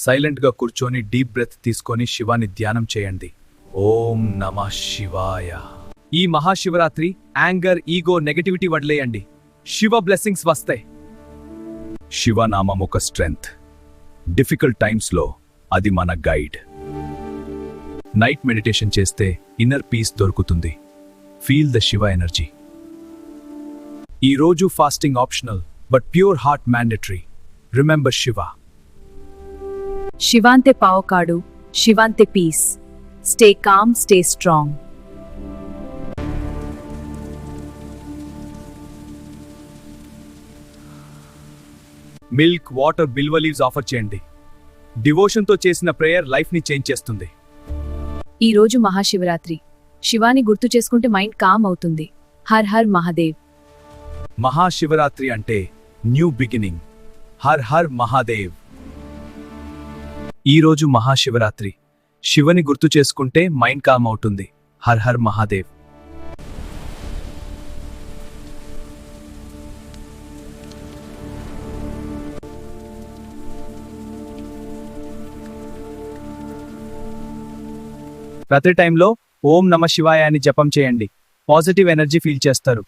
సైలెంట్గా కూర్చొని deep breath తీసుకొని శివాని ధ్యానం చేయండి. ఓం నమః శివాయ. ఈ మహాశివరాత్రి యాంగర్, ఈగో, నెగటివిటీ వదిలేయండి. శివ బ్లెస్సింగ్స్ వస్తాయి. శివనామం ఒక స్ట్రెంగ్త్. డిఫికల్ట్ టైమ్స్లో అది మన గైడ్. నైట్ మెడిటేషన్ చేస్తే ఇన్నర్ పీస్ దొరుకుతుంది. Feel the Shiva energy. ఈ రోజు fasting optional, but pure heart mandatory. Remember Shiva. శివాంతే పావకాడు, శివాంతే peace. Stay calm, stay strong. Milk, water, bilva leaves offer చేయండి. డివోషన్తో చేసిన ప్రేయర్ లైఫ్ని చేంజ్ చేస్తుంది. ఈ రోజు మహాశివరాత్రి. శివాని గుర్తు చేసుకుంటే మైండ్ కామ్ అవుతుంది. హర్ హర్ మహాదేవ్. మహాశివరాత్రి అంటే న్యూ బిగినింగ్. హర్ హర్ మహాదేవ్. ఈ రోజు మహాశివరాత్రి. శివని గుర్తు చేసుకుంటే మైండ్ కామ్ అవుతుంది. హర్ హర్ మహాదేవ్. ప్రతి టైంలో ఓం నమ శివాయ అని జపం చేయండి. పాజిటివ్ ఎనర్జీ ఫీల్ చేస్తారు.